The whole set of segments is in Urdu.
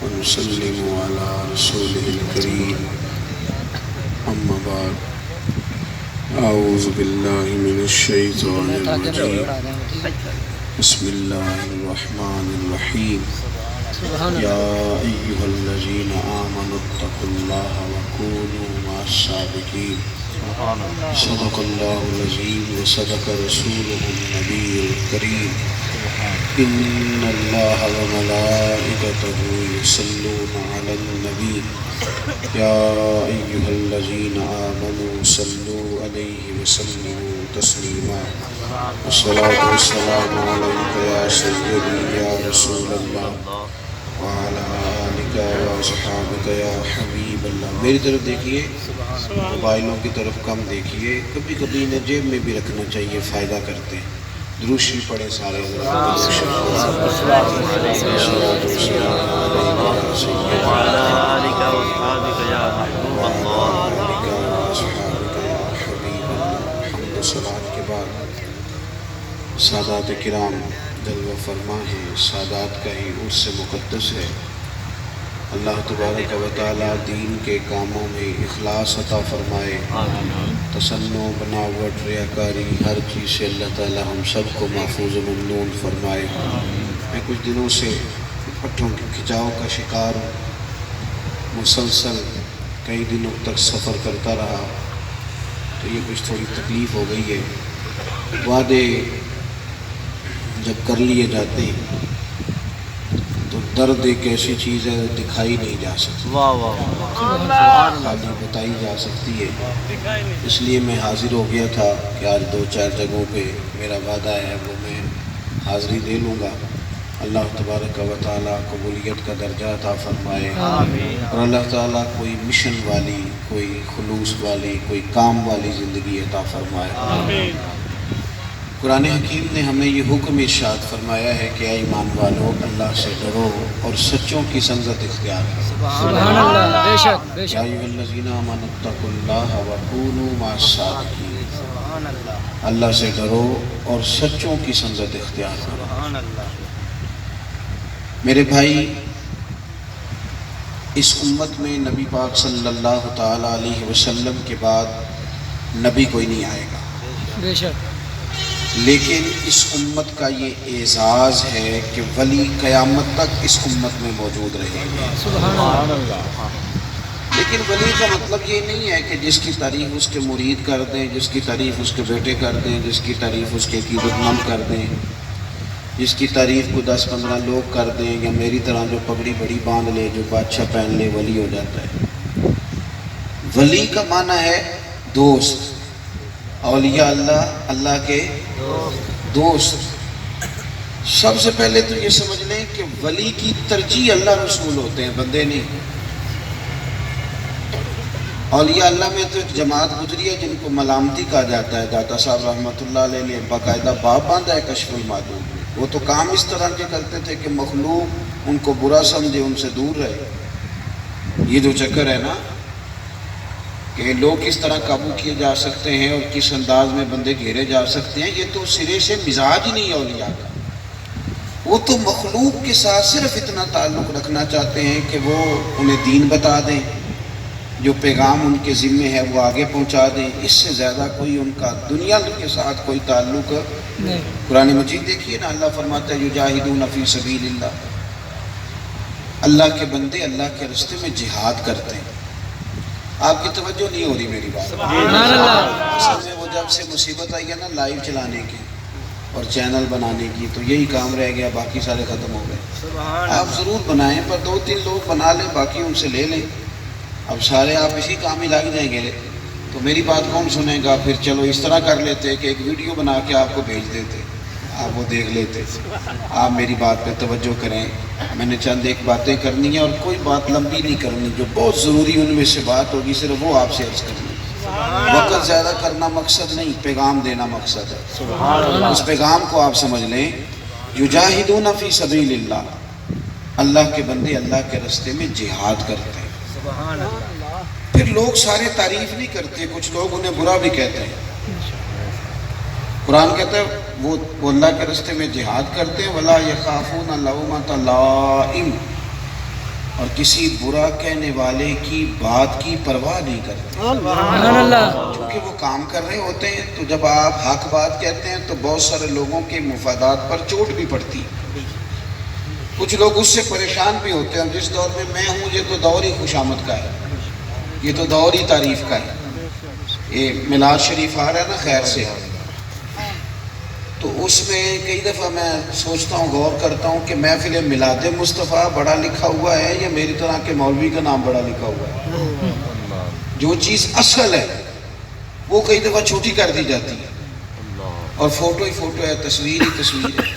ونسلم على رسوله الكريم أما بعد أعوذ بالله من الشيطان الرجيم بسم الله الرحمن الرحيم يا أيها الذين آمنوا اتقوا الله وكونوا مع الصادقين صدق الله العظيم وصدق رسوله النبي الكريم إن الله وملائكته يصلون على النبي يا أيها الذين آمنوا صلوا عليه وسلموا تسليما والصلاة والسلام عليك يا سيدي يا رسول الله وعلى آلك وأصحابك يا حبيب الله. میری طرف دیکھیے، موبائلوں کی طرف کم دیکھیے، کبھی کبھی انہیں جیب میں بھی رکھنا چاہیے، فائدہ کرتے ہیں. درود شریف پڑھیں سارے. صلات کے بعد سادات کرام جلوہ فرما ہیں، سادات کا ہی اس سے مقدس ہے. اللہ تبارک و تعالی دین کے کاموں میں اخلاص عطا فرمائے، تصنع بناوٹ ریاکاری ہر چیز سے اللہ تعالی ہم سب کو محفوظ و ممنون فرمائے. میں کچھ دنوں سے پٹھوں کے کھچاؤ کا شکار ہوں، مسلسل کئی دنوں تک سفر کرتا رہا تو یہ کچھ تھوڑی تکلیف ہو گئی ہے. وعدے جب کر لیے جاتے ہیں تو درد ایک ایسی چیز ہے دکھائی نہیں جا سکتی، خالی بتائی جا سکتی ہے. اس لیے میں حاضر ہو گیا تھا کہ آج 2-4 جگہوں پہ میرا وعدہ ہے وہ میں حاضری دے لوں گا. اللہ تبارک و تعالیٰ قبولیت کا درجہ عطا فرمائے اور اللہ تعالیٰ کوئی مشن والی، کوئی خلوص والی، کوئی کام والی زندگی عطا فرمائے. قرآن حکیم نے ہمیں یہ حکم ارشاد فرمایا ہے کہ اے ایمان والو اللہ سے ڈرو اور سچوں کی سنگت اختیار کرو. سبحان اللہ، بے شک بے شک. یا ایھا الذین آمنوا اتقوا اللہ وکونوا مع الصادقین. اللہ سے ڈرو اور سچوں کی سنگت اختیار کرو. میرے بھائی، اس امت میں نبی پاک صلی اللہ تعالی علیہ وسلم کے بعد نبی کوئی نہیں آئے گا، بے شک. لیکن اس امت کا یہ اعزاز ہے کہ ولی قیامت تک اس امت میں موجود رہے گا. سبحان اللہ. لیکن ولی کا مطلب یہ نہیں ہے کہ جس کی تعریف اس کے مرید کر دیں، جس کی تعریف اس کے بیٹے کر دیں، جس کی تعریف اس کے عقیدت مند کر دیں، جس کی تعریف کو 10-15 لوگ کر دیں، یا میری طرح جو پگڑی بڑی باندھ لے، جو بادشاہ پہن لے ولی ہو جاتا ہے. ولی کا معنی ہے دوست. اولیاء اللہ، اللہ کے دوست. سب سے پہلے تو یہ سمجھ لیں کہ ولی کی ترجیح اللہ رسول ہوتے ہیں، بندے نہیں. اولیاء اللہ میں تو ایک جماعت گزری ہے جن کو ملامتی کہا جاتا ہے. داتا صاحب رحمۃ اللہ علیہ نے باقاعدہ باب باندھا ہے کشف المعدوم. وہ تو کام اس طرح کے کرتے تھے کہ مخلوق ان کو برا سمجھے، ان سے دور رہے. یہ جو چکر ہے نا کہ لوگ کس طرح قابو کیے جا سکتے ہیں اور کس انداز میں بندے گھیرے جا سکتے ہیں، یہ تو سرے سے مزاج ہی نہیں ہے اولیاء کا. وہ تو مخلوق کے ساتھ صرف اتنا تعلق رکھنا چاہتے ہیں کہ وہ انہیں دین بتا دیں، جو پیغام ان کے ذمے ہے وہ آگے پہنچا دیں. اس سے زیادہ کوئی ان کا دنیا کے ساتھ کوئی تعلق نہیں. قرآن مجید دیکھیے نا، اللہ فرماتا ہے یجاہدون فی سبیل اللہ. اللہ کے بندے اللہ کے راستے میں جہاد کرتے ہیں. آپ کی توجہ نہیں ہو رہی میری بات. اصل میں وہ جب سے مصیبت آئی ہے نا لائیو چلانے کی اور چینل بنانے کی، تو یہی کام رہ گیا، باقی سارے ختم ہو گئے. آپ ضرور بنائیں پر 2-3 لوگ بنا لیں، باقی ان سے لے لیں. اب سارے آپ اسی کام ہی لگ جائیں گے تو میری بات کون سنے گا؟ پھر چلو اس طرح کر لیتے کہ ایک ویڈیو بنا کے آپ کو بھیج دیتے، آپ وہ دیکھ لیتے. آپ میری بات پہ توجہ کریں. میں نے چند ایک باتیں کرنی ہیں اور کوئی بات لمبی نہیں کرنی، جو بہت ضروری ان میں سے بات ہوگی صرف وہ آپ سے عرض کرنی. وقت زیادہ کرنا مقصد نہیں، پیغام دینا مقصد ہے. اس پیغام کو آپ سمجھ لیں. یجاہدون فی سبیل اللہ، اللہ کے بندے اللہ کے راستے میں جہاد کرتے ہیں. پھر لوگ سارے تعریف نہیں کرتے، کچھ لوگ انہیں برا بھی کہتے ہیں. قرآن کہتا ہے وہ اللہ کے راستے میں جہاد کرتے ہیں. وَلَا يَخَافُونَ لَوْمَةَ لَائِمٍ، اور کسی برا کہنے والے کی بات کی پرواہ نہیں کرتے، سبحان اللہ. کیونکہ وہ کام کر رہے ہوتے ہیں. تو جب آپ حق بات کہتے ہیں تو بہت سارے لوگوں کے مفادات پر چوٹ بھی پڑتی ہے، کچھ لوگ اس سے پریشان بھی ہوتے ہیں. جس دور میں ہوں یہ تو دور ہی خوشامد کا ہے، یہ تو دور ہی تعریف کا ہے. یہ میلاد شریف آ رہا ہے نا خیر سے، تو اس میں کئی دفعہ میں سوچتا ہوں، غور کرتا ہوں کہ محفل میلاد مصطفیٰ بڑا لکھا ہوا ہے یا میری طرح کے مولوی کا نام بڑا لکھا ہوا ہے. جو چیز اصل ہے وہ کئی دفعہ چھوٹی کر دی جاتی ہے، اور فوٹو ہی فوٹو ہے، تصویر ہی تصویر ہے.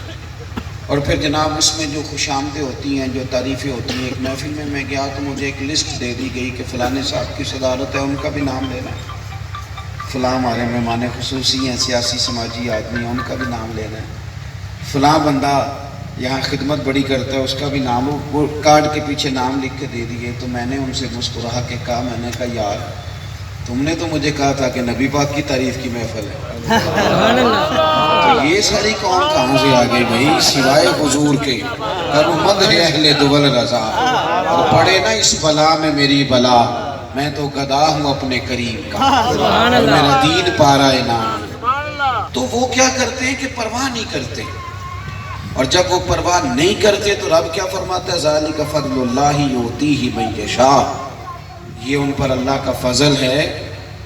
اور پھر جناب اس میں جو خوش آمدیں ہوتی ہیں، جو تعریفیں ہوتی ہیں. ایک محفل میں گیا تو مجھے ایک لسٹ دے دی گئی کہ فلانے صاحب کی صدارت ہے، ان کا بھی نام لینا ہے. فلاں ہمارے مہمان خصوصی ہیں، سیاسی سماجی آدمی ہیں، ان کا بھی نام لینا ہے. فلاں بندہ یہاں خدمت بڑی کرتا ہے، اس کا بھی نام. وہ کارڈ کے پیچھے نام لکھ کے دے دیے. تو میں نے ان سے مسکرا کے کہا، میں نے کہا یار تم نے تو مجھے کہا تھا کہ نبی پاک کی تعریف کی محفل ہے، سبحان اللہ. تو یہ ساری قوم کہاں سے آ گئی بھائی سوائے حضور کے؟ کرو مدح اہل دول رضا، اور پڑے نا اس بلا میں میری بلا، میں تو گدا ہوں اپنے کریم کا، سبحان اور اللہ. میرا دین پارا انعام. تو وہ کیا کرتے ہیں کہ پرواہ نہیں کرتے. اور جب وہ پرواہ نہیں کرتے تو رب کیا فرماتا ہے؟ ذالک فضل اللہ یؤتیہ من یشاء، یہ ان پر اللہ کا فضل ہے،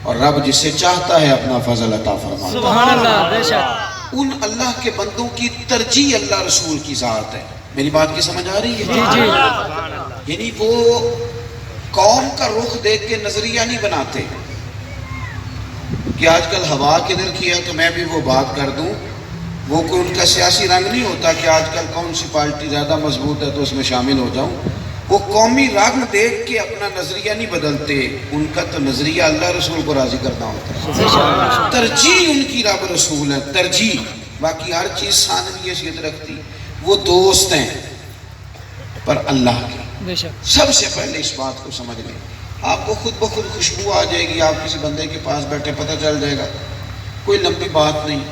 اور رب جسے چاہتا ہے اپنا فضل عطا فرماتا ہے. سبحان اللہ. بے شک. ان اللہ کے بندوں کی ترجیح اللہ رسول کی ذات ہے. میری بات کی سمجھ آ رہی ہے؟ جی جی. یعنی وہ قوم کا رخ دیکھ کے نظریہ نہیں بناتے کہ آج کل ہوا کدھر کی ہے تو میں بھی وہ بات کر دوں. وہ کوئی ان کا سیاسی رنگ نہیں ہوتا کہ آج کل کون سی پارٹی زیادہ مضبوط ہے تو اس میں شامل ہو جاؤں. وہ قومی رنگ دیکھ کے اپنا نظریہ نہیں بدلتے. ان کا تو نظریہ اللہ رسول کو راضی کرنا ہوتا ہے. ترجیح ان کی رب رسول ہے، ترجیح. باقی ہر چیز ثانوی حیثیت رکھتی. وہ دوست ہیں پر اللہ کے. بے شک. سب سے پہلے اس بات کو سمجھ لیں. آپ کو خود بخود خوشبو آ جائے گی. آپ کسی بندے کے پاس بیٹھے پتہ چل جائے گا. کوئی لمبی بات نہیں،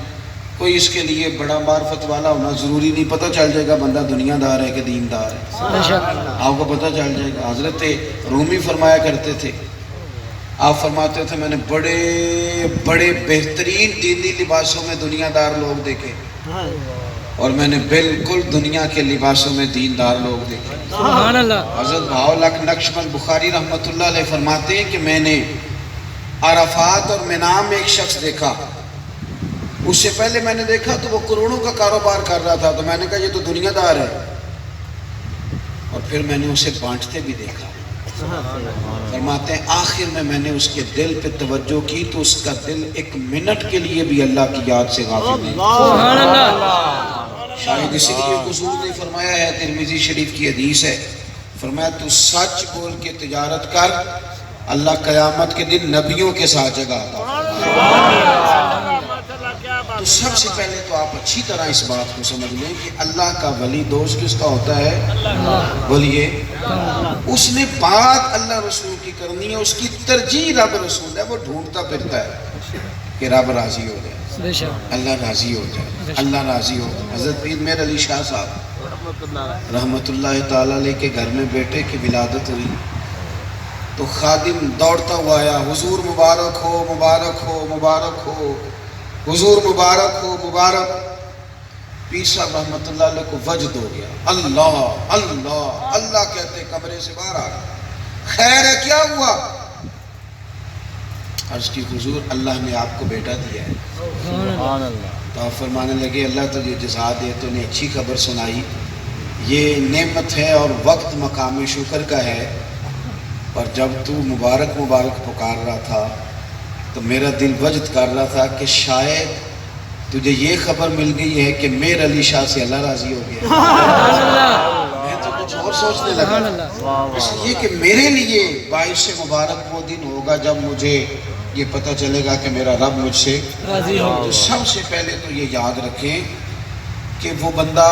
کوئی اس کے لیے بڑا معرفت والا ہونا ضروری نہیں. پتہ چل جائے گا بندہ دنیا دار ہے کہ دین دار ہے. بے شک. آپ کو پتہ چل جائے گا. حضرت رومی فرمایا کرتے تھے، آپ فرماتے تھے میں نے بڑے بڑے بہترین دینی لباسوں میں دنیا دار لوگ دیکھے، اور میں نے بالکل دنیا کے لباسوں میں دیندار لوگ دیکھے. سبحان اللہ. حضرت بہاؤالحق نقشبند بخاری رحمۃ اللہ علیہ فرماتے ہیں کہ میں نے عرفات اور منام میں ایک شخص دیکھا. اس سے پہلے میں نے دیکھا تو وہ کروڑوں کا کاروبار کر رہا تھا، تو میں نے کہا یہ تو دنیا دار ہے. اور پھر میں نے اسے بانٹتے بھی دیکھا. فرماتے ہیں آخر میں نے اس کے دل پہ توجہ کی تو اس کا دل ایک منٹ کے لیے بھی اللہ کی یاد سے غافل نہیں. سبحان اللہ. شاید اس لیے حضور نے فرمایا ہے، ترمذی شریف کی حدیث ہے، فرمایا تو سچ بول کے تجارت کر، اللہ قیامت کے دن نبیوں کے ساتھ جگہ آتا. تو سب سے پہلے تو آپ اچھی طرح اس بات کو سمجھ لیں کہ اللہ کا ولی دوست کس کا ہوتا ہے؟ بولیے. اس نے بات اللہ رسول کی کرنی ہے، اس کی ترجیح رب رسول ہے. وہ ڈھونڈتا پھرتا ہے کہ رب راضی ہو جائے، بے شک. اللہ راضی ہو جائے، اللہ راضی ہو جائے. حضرت پیر میر علی شاہ صاحب رحمۃ اللہ تعالیٰ علیہ کے گھر میں بیٹے کی ولادت ہوئی تو خادم دوڑتا ہوا آیا، حضور مبارک ہو مبارک ہو مبارک ہو، حضور مبارک ہو مبارک. پیر صاحب رحمۃ اللہ علیہ کو وجد ہو گیا. اللہ اللہ اللہ کہتے کمرے سے باہر آ گئے. خیر ہے کیا ہوا؟ عرض کی حضور اللہ نے آپ کو بیٹا دیا ہے. سبحان اللہ. تو آپ فرمانے لگے اللہ تجھے جزا دے، تو نے اچھی خبر سنائی. یہ نعمت ہے اور وقت مقام شکر کا ہے. اور جب تو مبارک مبارک پکار رہا تھا تو میرا دل وجد کر رہا تھا کہ شاید تجھے یہ خبر مل گئی ہے کہ میر علی شاہ سے اللہ راضی ہو گیا. میں تو کچھ اور سوچنے لگا، اس لیے کہ میرے لیے 22 مبارک وہ دن ہوگا جب مجھے یہ پتہ چلے گا کہ میرا رب مجھ سے راضی ہو. تو سب سے پہلے تو یہ یاد رکھیں کہ وہ بندہ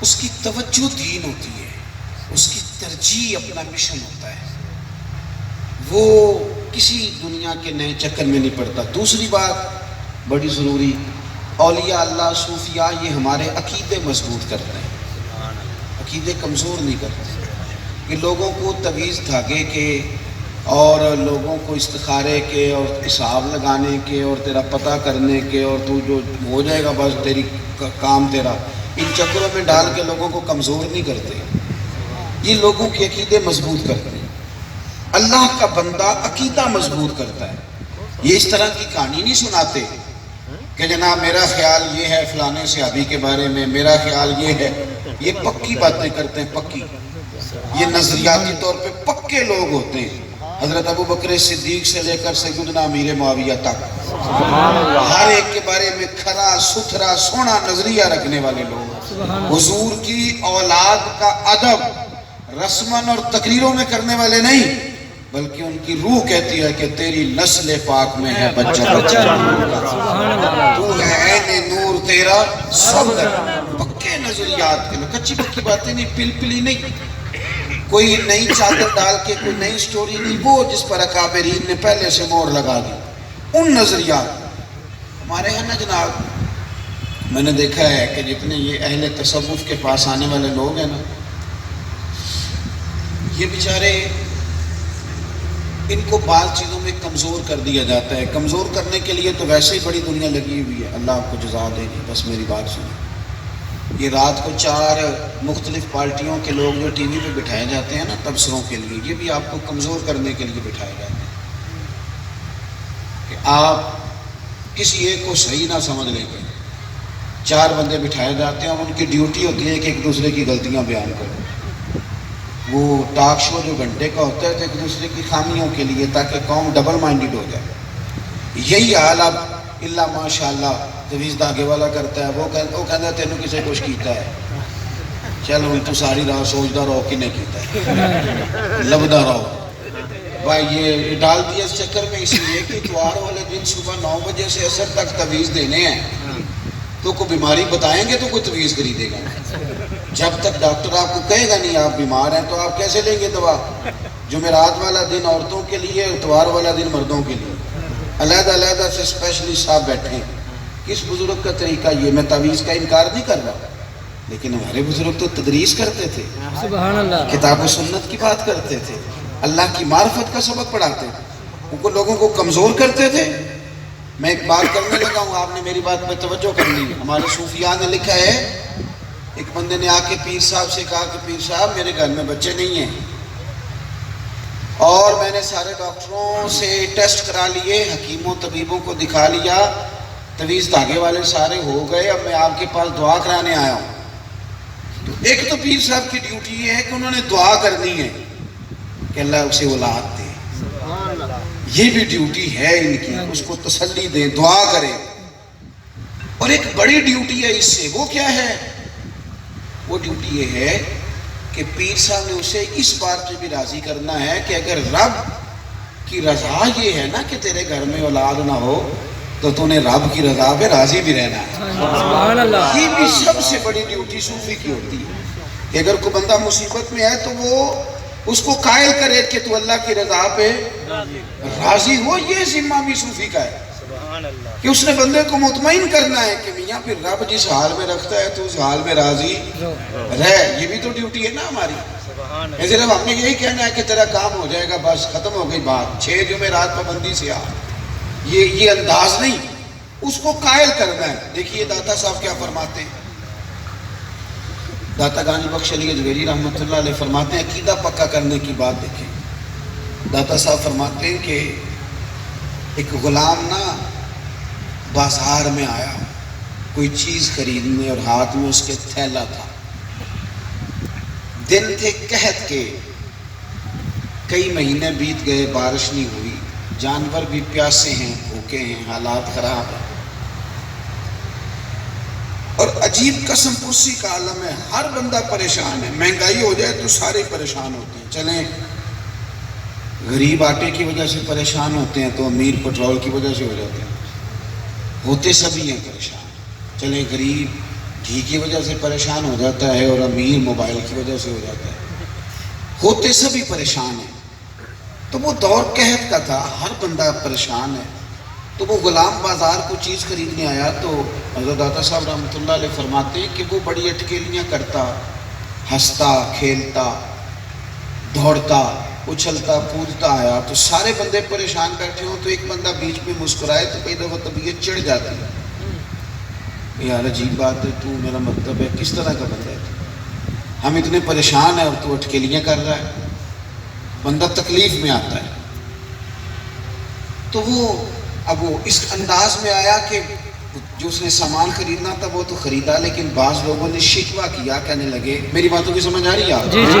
اس کی توجہ دین ہوتی ہے، اس کی ترجیح اپنا مشن ہوتا ہے. وہ کسی دنیا کے نئے چکر میں نہیں پڑتا. دوسری بات بڑی ضروری، اولیاء اللہ صوفیاء یہ ہمارے عقیدے مضبوط کرتے ہیں. عقیدے کمزور نہیں کرتے کہ لوگوں کو تویز دھاگے کے اور لوگوں کو استخارے کے اور حساب لگانے کے اور تیرا پتہ کرنے کے اور تو جو ہو جائے گا بس تیری کام تیرا، ان چکروں میں ڈال کے لوگوں کو کمزور نہیں کرتے، یہ لوگوں کے عقیدے مضبوط کرتے ہیں۔ اللہ کا بندہ عقیدہ مضبوط کرتا ہے، یہ اس طرح کی کہانی نہیں سناتے کہ جناب میرا خیال یہ ہے فلانے صحابی کے بارے میں، میرا خیال یہ ہے، یہ پکی باتیں کرتے ہیں، پکی، یہ نظریاتی طور پہ پکے لوگ ہوتے ہیں۔ حضرت ابو بکر صدیق سے لے کر سیدنا امیر معاویہ تک ہر ایک کے بارے میں کھرا ستھرا سونا نظریہ رکھنے والے لوگ، حضور کی اولاد کا ادب رسماً اور تقریروں میں کرنے والے نہیں، بلکہ ان کی روح کہتی ہے کہ تیری نسل پاک میں ہے بچہ بچہ، تو ہے عین نور تیرا صبر، پکے نظریات کے، کچی پکی باتیں نہیں، پل پلی نہیں، کوئی نئی چادر ڈال کے کوئی نئی سٹوری نہیں، وہ جس پر اکابرین نے پہلے سے مور لگا دی، ان نظریات۔ ہمارے ہیں نا جناب، میں نے دیکھا ہے کہ جتنے یہ اہل تصوف کے پاس آنے والے لوگ ہیں نا، یہ بیچارے ان کو بعض چیزوں میں کمزور کر دیا جاتا ہے۔ کمزور کرنے کے لیے تو ویسے ہی بڑی دنیا لگی ہوئی ہے، اللہ آپ کو جزا دے گی، بس میری بات سنیں۔ یہ رات کو 4 مختلف پارٹیوں کے لوگ جو ٹی وی پہ بٹھائے جاتے ہیں نا تبصروں کے لیے، یہ بھی آپ کو کمزور کرنے کے لیے بٹھائے جاتے ہیں کہ آپ کسی ایک کو صحیح نہ سمجھ لیں گے۔ 4 بندے بٹھائے جاتے ہیں اور ان کی ڈیوٹی ہوتی ہے کہ ایک دوسرے کی غلطیاں بیان کرو۔ وہ ٹاک شو جو گھنٹے کا ہوتا ہے تو ایک دوسرے کی خامیوں کے لیے، تاکہ قوم ڈبل مائنڈڈ ہو جائے۔ یہی حال اب اللہ ماشاء اللہ تویز دھاگے والا کرتا ہے، وہ کہتا ہے تینوں کسے کچھ کیتا ہے، چل ہوں تو ساری رات سوچتا رہو کہ نہیں کیتا ہے، لبدا رہو بھائی۔ یہ ڈال دیا اس چکر میں اس لیے کہ اتوار والے دن صبح 9 بجے سے عصر تک تویز دینے ہیں، تو کوئی بیماری بتائیں گے تو کوئی تویز خریدے گا، جب تک ڈاکٹر آپ کو کہے گا نہیں آپ بیمار ہیں تو آپ کیسے لیں گے دوا؟ جمعرات والا دن عورتوں کے لیے، اتوار والا دن مردوں کے لیے، علیحدہ علیحدہ سے اسپیشلسٹ صاحب بیٹھے ہیں۔ کس بزرگ کا طریقہ یہ؟ میں تعویذ کا انکار نہیں کر رہا، لیکن ہمارے بزرگ تو تدریس کرتے تھے، سبحان اللہ، کتاب و سنت کی بات کرتے تھے، اللہ کی معرفت کا سبق پڑھاتے تھے، ان کو لوگوں کو کمزور کرتے تھے۔ میں ایک بات کرنے لگا ہوں، آپ نے میری بات پہ توجہ کرنی ہے۔ ہمارے صوفیاء نے لکھا ہے، ایک بندے نے آ کے پیر صاحب سے کہا کہ پیر صاحب میرے گھر میں بچے نہیں ہیں، اور میں نے سارے ڈاکٹروں سے ٹیسٹ کرا لیے، حکیموں طبیبوں کو دکھا لیا، تویز دھاگے والے سارے ہو گئے، اب میں آپ کے پاس دعا کرانے آیا ہوں۔ تو ایک تو پیر صاحب کی ڈیوٹی یہ ہے کہ انہوں نے دعا کرنی ہے کہ اللہ اسے اولاد دے، یہ بھی ڈیوٹی ہے ان کی، اس کو تسلی دیں، دعا کریں۔ اور ایک بڑی ڈیوٹی ہے اس سے، وہ کیا ہے؟ وہ ڈیوٹی یہ ہے کہ پیر صاحب نے اسے اس بات پہ بھی راضی کرنا ہے کہ اگر رب کی رضا یہ ہے نا کہ تیرے گھر میں اولاد نہ ہو، تو تو نے رب کی رضا پہ راضی بھی رہنا ہے۔ سبحان اللہ، یہ بھی سب سے بڑی ڈیوٹی صوفی کی ہوتی ہے کہ اگر کوئی بندہ مصیبت میں ہے تو وہ اس کو قائل کرے کہ تو اللہ کی رضا پہ راضی ہو۔ یہ ذمہ بھی صوفی کا ہے کہ اس نے بندے کو مطمئن کرنا ہے کہ میاں پھر رب جس حال میں رکھتا ہے تو اس حال میں راضی رہ۔ یہ بھی تو ڈیوٹی ہے نا ہماری۔ صرف ہم نے یہی کہنا ہے کہ تیرا کام ہو جائے گا، بس ختم ہو گئی بات، 6 جمعرات پابندی سے آ، یہ انداز نہیں، اس کو قائل کرنا ہے۔ دیکھیے داتا صاحب کیا فرماتے ہیں، داتا گانج بخش علی اجمیری رحمۃ اللہ علیہ فرماتے ہیں، عقیدہ پکا کرنے کی بات دیکھیں۔ داتا صاحب فرماتے ہیں کہ ایک غلام نا بازار میں آیا کوئی چیز خریدنے، اور ہاتھ میں اس کے تھیلا تھا، دن تھے قحط کے، کئی مہینے بیت گئے، بارش نہیں ہوئی، جانور بھی پیاسے ہیں، بھوکے ہیں، حالات خراب ہیں، اور عجیب قسم پرسی کا عالم ہے، ہر بندہ پریشان ہے، مہنگائی ہو جائے تو سارے پریشان ہوتے ہیں، چلیں غریب آٹے کی وجہ سے پریشان ہوتے ہیں تو امیر پٹرول کی وجہ سے ہو جاتے ہیں، ہوتے سبھی ہیں پریشان، چلیں غریب گھی کی وجہ سے پریشان ہو جاتا ہے اور امیر موبائل کی وجہ سے ہو جاتا ہے، ہوتے سبھی پریشان ہیں۔ تو وہ دور قحط کا تھا، ہر بندہ پریشان ہے، تو وہ غلام بازار کو چیز خریدنے آیا، تو حضرت داتا صاحب رحمۃ اللہ علیہ فرماتے ہیں کہ وہ بڑی اٹکیلیاں کرتا، ہنستا کھیلتا دوڑتا اچھلتا کودتا آیا تو سارے بندے پریشان بیٹھے ہوں تو ایک بندہ بیچ میں مسکرائے تو کئی دفعہ طبیعت چڑھ جاتی ہے. یار عجیب بات ہے، تو میرا مطلب ہے کس طرح کا بندہ ہے؟ ہم اتنے پریشان ہیں اور تو اٹکیلیاں کر رہا ہے. بندہ تکلیف میں آتا ہے. تو وہ اب وہ اس انداز میں آیا کہ جو اس نے سامان خریدنا تھا وہ تو خریدا، لیکن بعض لوگوں نے شکوہ کیا، کہنے لگے، میری باتوں کی سمجھ آ رہی ہے آپ؟ جی جی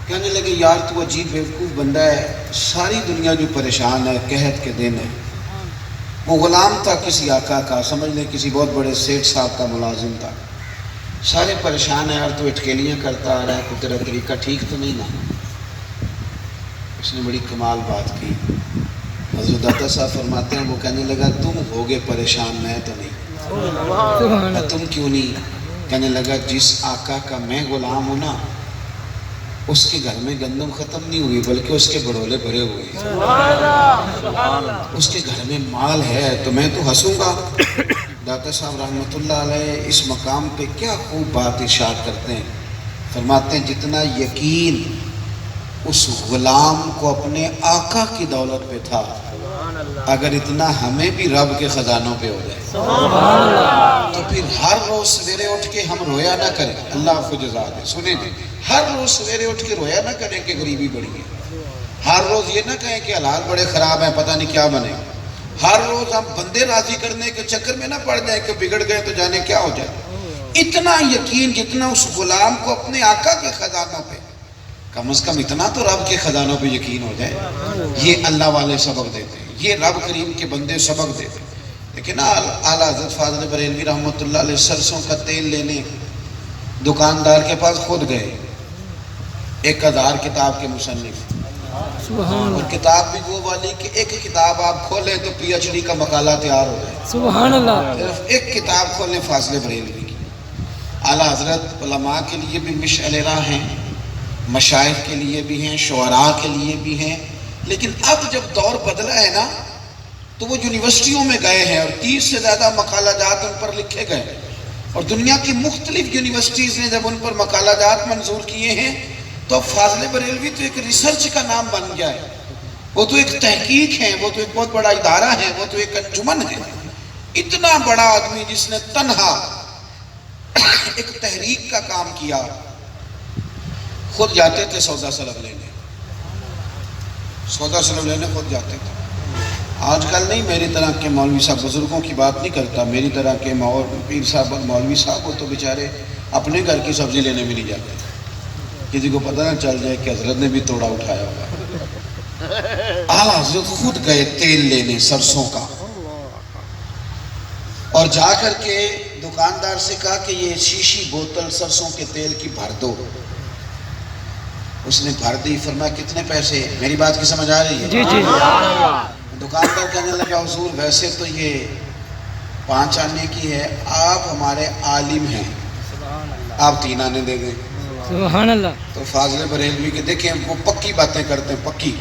کہنے لگے یار تو عجیب بیوقوف بندہ ہے، ساری دنیا جو پریشان ہے، قحط کے دن ہے. وہ غلام تھا کسی آقا کا، سمجھ لیں کسی بہت بڑے سیٹھ صاحب کا ملازم تھا. سارے پریشان ہیں یار تو اٹکیلیاں کرتا آ رہا ہے، کوئی تیرا طریقہ ٹھیک تو نہیں نا. اس نے بڑی کمال بات کی. حضرت داتا صاحب فرماتے ہیں وہ کہنے لگا تم ہوگے پریشان، میں تو نہیں. سبحان اللہ. تم کیوں نہیں؟ کہنے لگا جس آقا کا میں غلام ہوں نا، اس کے گھر میں گندم ختم نہیں ہوئی بلکہ اس کے بڑولے بھرے ہوئے ہیں. اس کے گھر میں مال ہے تو میں تو ہنسوں گا. داتا صاحب رحمۃ اللہ علیہ اس مقام پہ کیا خوب بات ارشاد کرتے ہیں. فرماتے ہیں جتنا یقین اس غلام کو اپنے آقا کی دولت پہ تھا، اگر اتنا ہمیں بھی رب کے خزانوں پہ ہو جائے تو پھر ہر روز سویرے اٹھ کے ہم رویا نہ کریں. اللہ آپ کو جزا دے. سنیں جی، ہر روز سویرے اٹھ کے رویا نہ کریں کہ غریبی بڑی ہے. ہر روز یہ نہ کہیں کہ حالات بڑے خراب ہیں، پتہ نہیں کیا بنے. ہر روز ہم بندے راضی کرنے کے چکر میں نہ پڑ جائیں کہ بگڑ گئے تو جانے کیا ہو جائے. اتنا یقین جتنا اس غلام کو اپنے آقا کے خزانوں پہ، کم از کم اتنا تو رب کے خزانوں پہ یقین ہو جائے. یہ اللہ والے سبق دیتے ہیں، یہ رب کریم کے بندے سبق دیتے ہیں. لیکن اعلیٰ حضرت فاضل بریلوی رحمۃ اللہ علیہ سرسوں کا تیل لینے دکاندار کے پاس خود گئے. 1000 کتاب کے مصنف، سبحان اور اللہ. کتاب بھی وہ والی کہ ایک کتاب آپ کھولیں تو پی ایچ ڈی کا مقالہ تیار ہو جائے. سبحان اللہ. صرف ایک کتاب کھولیں فاضل بریلوی کی. اعلیٰ حضرت علماء کے لیے بھی مشعل راہ ہیں، مشائخ کے لیے بھی ہیں، شعراء کے لیے بھی ہیں. لیکن اب جب دور بدلا ہے نا تو وہ یونیورسٹیوں میں گئے ہیں اور 30 سے زیادہ مقالہ جات ان پر لکھے گئے. اور دنیا کی مختلف یونیورسٹیز نے جب ان پر مقالہ جات منظور کیے ہیں تو فاضل بریلوی تو ایک ریسرچ کا نام بن گیا ہے. وہ تو ایک تحقیق ہے، وہ تو ایک بہت بڑا ادارہ ہے، وہ تو ایک انجمن ہے. اتنا بڑا آدمی جس نے تنہا ایک تحریک کا کام کیا. خود جاتے تھے سودا سلب لینے، سودا سلب لینے خود جاتے تھے. آج کل نہیں، میری طرح کے مولوی صاحب، بزرگوں کی بات نہیں کرتا، میری طرح کے پیر صاحب مولوی صاحب وہ تو بیچارے اپنے گھر کی سبزی لینے بھی نہیں جاتے، کسی کو پتہ نہ چل جائے کہ حضرت نے بھی توڑا اٹھایا ہوگا. اعلیٰ حضرت خود گئے تیل لینے سرسوں کا، اور جا کر کے دکاندار سے کہا کہ یہ شیشی بوتل سرسوں کے تیل کی بھر دو. اس نے بھر دی. فرمایا کتنے پیسے؟ میری بات کی سمجھ آ رہی ہے؟ جی جی. دکاندار کہنے لگا حضور ویسے تو یہ 5 آنے کی ہے، آپ ہمارے عالم ہیں، آپ 3 آنے دے دیں. سبحان اللہ. تو فاضل بریلوی کے دیکھیں وہ پکی باتیں کرتے ہیں، پکی.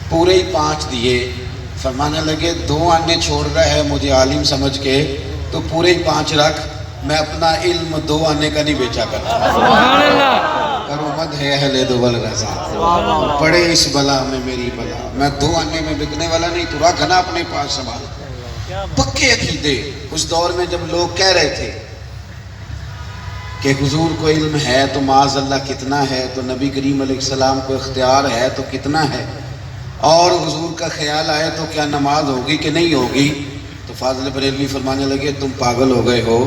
پورے ہی 5 دیے. فرمانے لگے 2 آنے چھوڑ رہا ہے مجھے عالم سمجھ کے تو پورے ہی 5 رکھ، میں اپنا علم 2 آنے کا نہیں بیچا کرتا. سبحان اللہ. کرمد ہے اہل دول رضا، پڑے اس بلا میں میری بلا، میں 2 آنے میں بکنے والا نہیں، تو رکھ نا اپنے پاس سنبھال. پکے عقیدے. اس دور میں جب لوگ کہہ رہے تھے کہ حضور کو علم ہے تو معاذ اللہ کتنا ہے، تو نبی کریم علیہ السلام کو اختیار ہے تو کتنا ہے، اور حضور کا خیال آئے تو کیا نماز ہوگی کہ نہیں ہوگی، تو فاضل بریلوی فرمانے لگے تم پاگل ہو گئے ہو،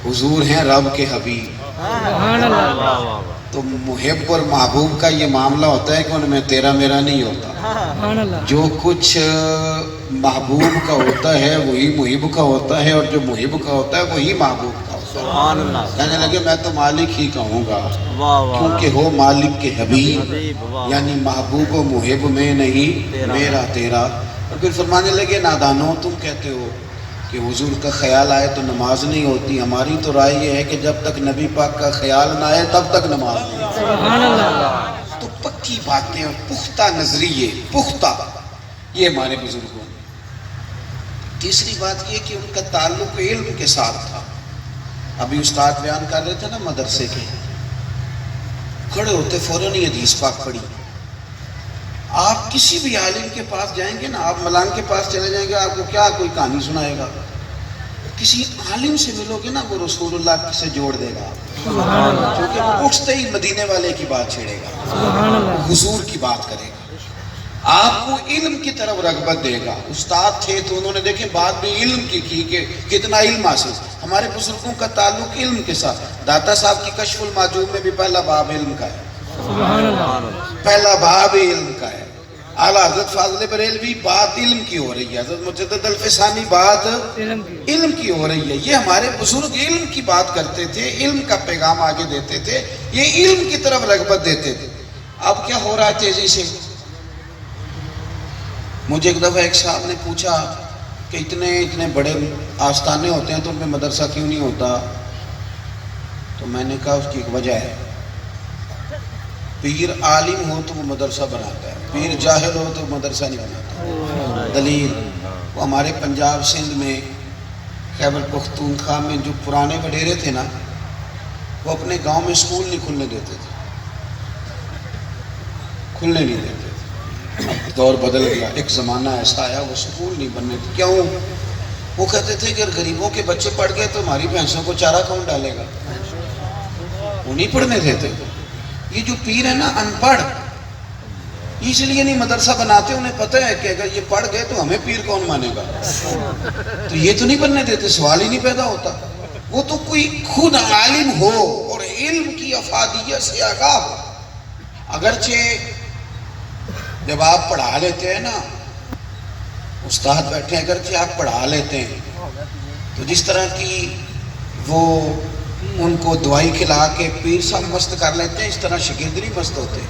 حضور ہیں رب کے حبیب. سبحان اللہ. تو محب اور محبوب کا یہ معاملہ ہوتا ہے کہ ان میں تیرا میرا نہیں ہوتا. سبحان اللہ. جو کچھ محبوب کا ہوتا ہے وہی محب کا ہوتا ہے، اور جو محب کا ہوتا ہے وہی محبوب کا ہوتا ہے. سبحان اللہ. کہنے لگے میں تو مالک ہی کہوں گا، واہ واہ. کیونکہ ہو مالک کے حبیب، حبیب، واہ. یعنی محبوب و محب میں نہیں میرا تیرا. اور پھر فرمانے لگے نادانو تم کہتے ہو کہ حضور کا خیال آئے تو نماز نہیں ہوتی، ہماری تو رائے یہ ہے کہ جب تک نبی پاک کا خیال نہ آئے تب تک نماز نہیں ہوتی. سبحان اللہ. تو پکی باتیں اور پختہ نظریے، پختہ، یہ ہمارے بزرگوں. تیسری بات یہ کہ ان کا تعلق علم کے ساتھ تھا. ابھی استاد بیان کر رہے تھے نا مدرسے کے، کھڑے ہوتے فوراً ہی حدیث پاک پڑھی. آپ کسی بھی عالم کے پاس جائیں گے نا، آپ ملانگ کے پاس چلے جائیں گے، آپ کو کیا کوئی کہانی سنائے گا. کسی عالم سے ملو گے نا، وہ رسول اللہ سے جوڑ دے گا، کیونکہ وہ اٹھتے ہی مدینے والے کی بات چھیڑے گا، سبحان اللہ. حضور کی بات کرے گا، آپ کو علم کی طرف رغبت دے گا. استاد تھے تو انہوں نے دیکھیں بات بھی علم کی کہ کتنا علم حاصل. ہمارے بزرگوں کا تعلق علم کے ساتھ. داتا صاحب کی کشف المعجوب میں بھی پہلا باب علم کا ہے، سبحان اللہ. پہلا باب علم کا ہے. اعلیٰ حضرت فاضل بریلوی بات علم کی ہو رہی ہے، حضرت مجدد الفسانی بات علم کی. علم کی ہو رہی ہے. یہ ہمارے بزرگ علم کی بات کرتے تھے، علم کا پیغام آگے دیتے تھے، یہ علم کی طرف رغبت دیتے تھے. اب کیا ہو رہا ہے تیزی سے؟ مجھے ایک دفعہ ایک صاحب نے پوچھا کہ اتنے بڑے آستانے ہوتے ہیں تو ان میں مدرسہ کیوں نہیں ہوتا؟ تو میں نے کہا اس کی ایک وجہ ہے. پیر عالم ہو تو وہ مدرسہ بناتا ہے، پیر جاہل ہو تو مدرسہ نہیں بناتا. دلیل وہ ہمارے پنجاب سندھ میں خیبر پختونخوا میں جو پرانے وڈیرے تھے نا، وہ اپنے گاؤں میں اسکول نہیں کھلنے دیتے تھے، کھلنے نہیں دیتے تھے. اب دور بدل گیا، ایک زمانہ ایسا آیا وہ اسکول نہیں بننے تھے. کیوں؟ وہ کہتے تھے کہ اگر غریبوں کے بچے پڑھ گئے تو ہماری بھینسوں کو چارہ کون ڈالے گا؟ وہ نہیں پڑھنے دیتے. یہ جو پیر ہے نا ان پڑھ، اس لیے نہیں مدرسہ بناتے، انہیں پتہ ہے کہ اگر یہ پڑھ گئے تو ہمیں پیر کون مانے گا، تو یہ تو نہیں بننے دیتے، سوال ہی نہیں پیدا ہوتا. وہ تو کوئی خود عالم ہو اور علم کی افادیت سے آگاہ ہو. اگرچہ جب آپ پڑھا لیتے ہیں نا، استاد بیٹھے ہیں، اگرچہ آپ پڑھا لیتے ہیں تو جس طرح کی وہ ان کو دوائی کھلا کے پیر صاحب مست کر لیتے ہیں، اس طرح شاگرد نہیں مست ہوتے.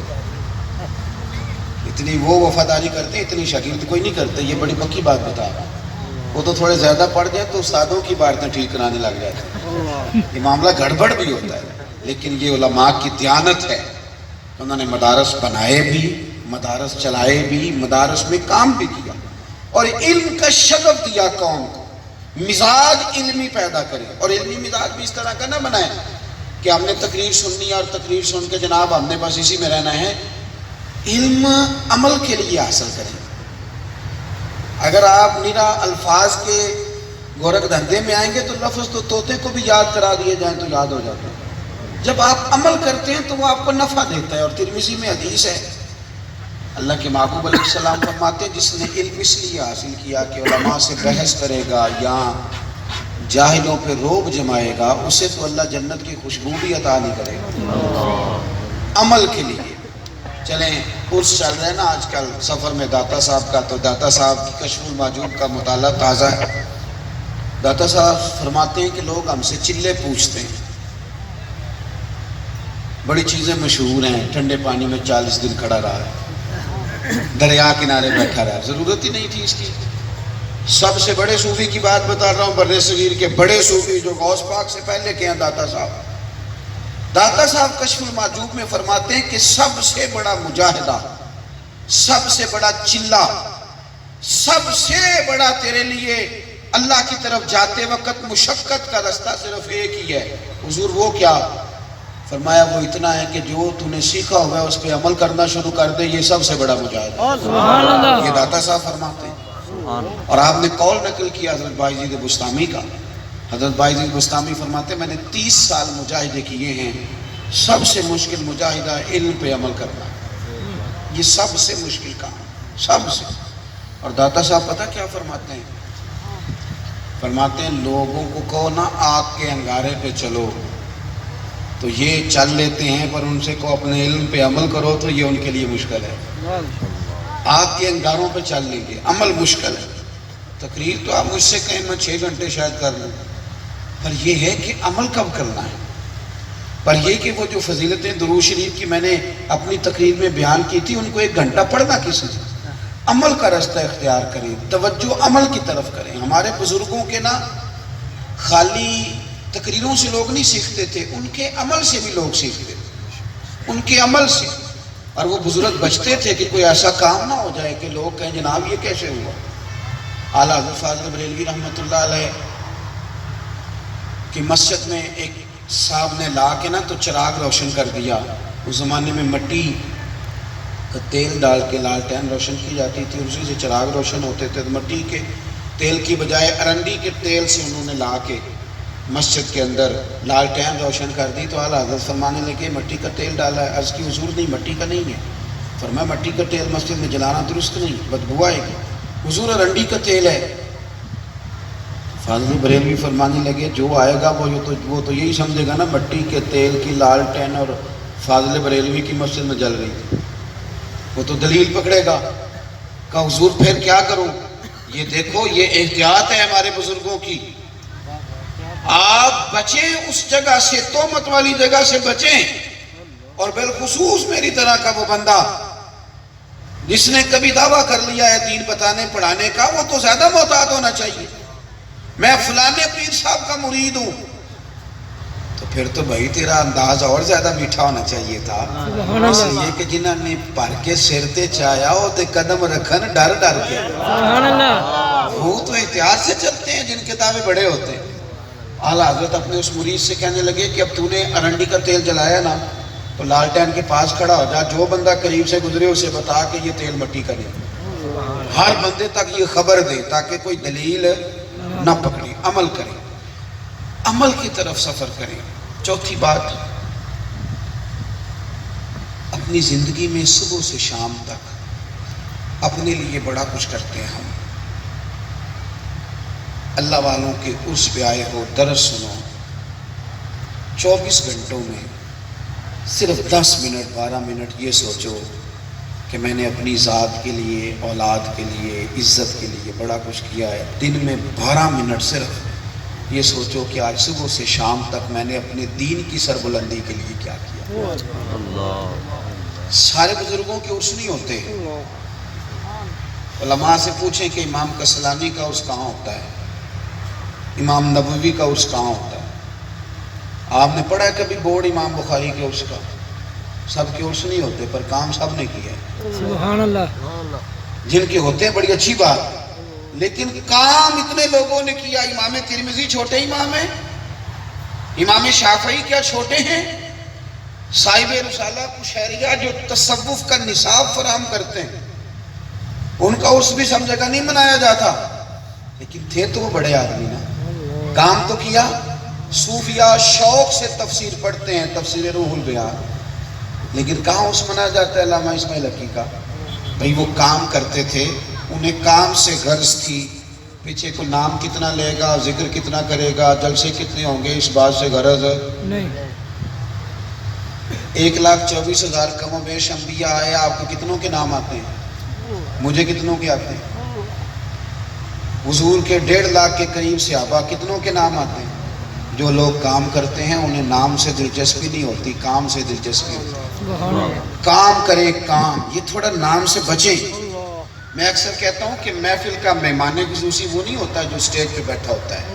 اتنی وہ وفاداری کرتے ہیں اتنی شاگرد کوئی نہیں کرتے. یہ بڑی پکی بات بتا رہا ہوں. وہ تو تھوڑے زیادہ پڑھ جائیں تو استادوں کی باتیں ٹھیک کرانے لگ جاتے ہیں. یہ معاملہ گڑبڑ بھی ہوتا ہے. لیکن یہ علماء کی دیانت ہے، انہوں نے مدارس بنائے بھی، مدارس چلائے بھی، مدارس میں کام بھی کیا اور علم کا شغف دیا قوم کو. مزاج علمی پیدا کرے، اور علمی مزاج بھی اس طرح کا نہ بنائے کہ ہم نے تقریر سننی ہے اور تقریر سن کے جناب ہم نے بس اسی میں رہنا ہے. علم عمل کے لیے حاصل کریں. اگر آپ نرا الفاظ کے گورکھ دھندے میں آئیں گے تو لفظ تو طوطے کو بھی یاد کرا دیے جائیں تو یاد ہو جاتا ہے. جب آپ عمل کرتے ہیں تو وہ آپ کو نفع دیتا ہے. اور ترمذی میں حدیث ہے، اللہ کے محبوب علیہ السلام فرماتے ہیں جس نے علم اس لیے حاصل کیا کہ علماء سے بحث کرے گا یا جاہلوں پہ روب جمائے گا، اسے تو اللہ جنت کی خوشبو بھی عطا نہیں کرے گا. عمل کے لیے چلیں. عرس چل رہا ہے نا آج کل سفر میں داتا صاحب کا، تو داتا صاحب کی کشف المعجوب کا مطالعہ تازہ ہے. داتا صاحب فرماتے ہیں کہ لوگ ہم سے چلے پوچھتے ہیں، بڑی چیزیں مشہور ہیں، ٹھنڈے پانی میں 40 دن کھڑا رہا ہے، دریا کنارے بیٹھا رہا، ضرورت ہی نہیں تھی اس کی. سب سے بڑے صوفی کی بات بتا رہا ہوں، بر صغیر کے بڑے صوفی جو غوث پاک سے پہلے کے ہیں داتا صاحب. داتا صاحب کشف المعجوب میں فرماتے ہیں کہ سب سے بڑا مجاہدہ، سب سے بڑا چلہ، سب سے بڑا تیرے لیے اللہ کی طرف جاتے وقت مشقت کا رستہ صرف ایک ہی ہے. حضور وہ کیا؟ فرمایا وہ اتنا ہے کہ جو تو نے سیکھا ہوا ہے اس پہ عمل کرنا شروع کر دے، یہ سب سے بڑا مجاہدہ. سبحان اللہ. یہ داتا صاحب فرماتے ہیں. اور آپ نے قول نقل کیا حضرت بائزید بستامی کا. حضرت بائزید بستامی فرماتے ہیں میں نے 30 سال مجاہدے کیے ہیں، سب سے مشکل مجاہدہ علم پہ عمل کرنا، یہ سب سے مشکل کام، سب سے. اور داتا صاحب پتہ کیا فرماتے ہیں؟ فرماتے ہیں لوگوں کو کہو نا آگ کے انگارے پہ چلو تو یہ چل لیتے ہیں، پر ان سے کو اپنے علم پہ عمل کرو تو یہ ان کے لیے مشکل ہے. آگ کے انگاروں پہ چل لیں گے، عمل مشکل ہے. تقریر تو آپ مجھ سے کہیں میں 6 گھنٹے شاید کر لوں، پر یہ ہے کہ عمل کب کرنا ہے. پر یہ کہ وہ جو فضیلتیں درود شریف کی میں نے اپنی تقریر میں بیان کی تھی، ان کو 1 گھنٹہ پڑھنا کسی سے. عمل کا رستہ اختیار کریں، توجہ عمل کی طرف کریں. ہمارے بزرگوں کے نا خالی تقریروں سے لوگ نہیں سیکھتے تھے، ان کے عمل سے بھی لوگ سیکھتے تھے، ان کے عمل سے. اور وہ بزرگ بچتے تھے کہ کوئی ایسا کام نہ ہو جائے کہ لوگ کہیں جناب یہ کیسے ہوا. اعلیٰ حضرت فاضل بریلوی رحمۃ اللہ علیہ کہ مسجد میں ایک صاحب نے لا کے نا تو چراغ روشن کر دیا. اس زمانے میں مٹی کا تیل ڈال کے لالٹین روشن کی جاتی تھی، اسی سے چراغ روشن ہوتے تھے. مٹی کے تیل کی بجائے ارنڈی کے تیل سے انہوں نے لا کے مسجد کے اندر لالٹین روشن کر دی. تو اعلیٰ حضرت فرمانے لگے مٹی کا تیل ڈالا ہے. عرض کی حضور نہیں، مٹی کا نہیں ہے. فرمایا مٹی کا تیل مسجد میں جلانا درست نہیں، بدبو آئے گی. حضور ارنڈی کا تیل ہے. فاضل بریلوی فرمانے لگے جو آئے گا وہ تو یہی سمجھے گا نا مٹی کے تیل کی لالٹین اور فاضل بریلوی کی مسجد میں جل رہی تھی، وہ تو دلیل پکڑے گا. کہا حضور پھر کیا کروں؟ یہ دیکھو یہ احتیاط ہے ہمارے بزرگوں کی. آپ بچیں اس جگہ سے، تہمت والی جگہ سے بچیں. اور بالخصوص میری طرح کا وہ بندہ جس نے کبھی دعویٰ کر لیا ہے دین بتانے پڑھانے کا، وہ تو زیادہ محتاط ہونا چاہیے. میں فلانے پیر صاحب کا مرید ہوں، تو پھر تو بھائی تیرا انداز اور زیادہ میٹھا ہونا چاہیے تھا. اس لیے کہ جنہوں نے پر کے سر تے چایا ہو تے قدم رکھن ڈر ڈر کے. وہ تو احتیاط سے چلتے ہیں جن کے دعوے بڑے ہوتے ہیں. اعلیٰ حضرت اپنے اس مرید سے کہنے لگے کہ اب تو نے ارنڈی کا تیل جلایا نا تو لالٹین کے پاس کھڑا ہو جا، جو بندہ قریب سے گزرے اسے بتا کہ یہ تیل مٹی کا نہیں. ہر بندے تک یہ خبر دے تاکہ کوئی دلیل نہ پکڑے، عمل کرے، عمل کی طرف سفر کرے. چوتھی بات، اپنی زندگی میں صبح سے شام تک اپنے لیے بڑا کچھ کرتے ہیں ہم. اللہ والوں کے عرس پہ آئے ہو، درس سنو. 24 گھنٹوں میں صرف 10 منٹ 12 منٹ یہ سوچو کہ میں نے اپنی ذات کے لیے، اولاد کے لیے، عزت کے لیے بڑا کچھ کیا ہے. دن میں 12 منٹ صرف یہ سوچو کہ آج صبح سے شام تک میں نے اپنے دین کی سربلندی کے لیے کیا کیا. سارے بزرگوں کے عرس نہیں ہوتے. علماء سے پوچھیں کہ امام کسلانی کا عرس کہاں ہوتا ہے، امام نبوی کا عرس کہاں ہوتا ہے. آپ نے پڑھا ہے کبھی بورڈ امام بخاری کے عرس کا؟ سب کے عرس نہیں ہوتے، پر کام سب نے کیا ہے. سبحان اللہ. جن کے ہوتے ہیں بڑی اچھی بات، لیکن کام اتنے لوگوں نے کیا. امام ترمذی چھوٹے امام ہیں؟ امام شافعی کیا چھوٹے ہیں؟ صاحب رسالہ قشیریہ جو تصوف کا نصاب فراہم کرتے ہیں، ان کا عرس بھی سب جگہ نہیں منایا جاتا، لیکن تھے تو وہ بڑے آدمی نا. کام تو کیا. صوفیہ شوق سے تفسیر پڑھتے ہیں، تفسیر روح البیان، لیکن کہاں عرس منایا جاتا ہے علامہ اسماعیل حقی کا؟ بھئی وہ کام کرتے تھے، انہیں کام سے غرض تھی. پیچھے کو نام کتنا لے گا، ذکر کتنا کرے گا، جلسے کتنے ہوں گے، اس بات سے غرض نہیں. 1,24,000 کم و بیش انبیاء آئے. آپ کو کتنوں کے نام آتے ہیں؟ مجھے کتنوں کے آتے ہیں؟ حضور کے 1.5 لاکھ کے قریب صحابہ، کتنوں کے نام آتے ہیں؟ جو لوگ کام کرتے ہیں انہیں نام سے دلچسپی نہیں ہوتی، کام سے دلچسپی ہوتی. کام کرے کام. یہ تھوڑا نام سے بچیں. میں اکثر کہتا ہوں کہ محفل کا مہمان خصوصی وہ نہیں ہوتا جو اسٹیج پہ بیٹھا ہوتا ہے.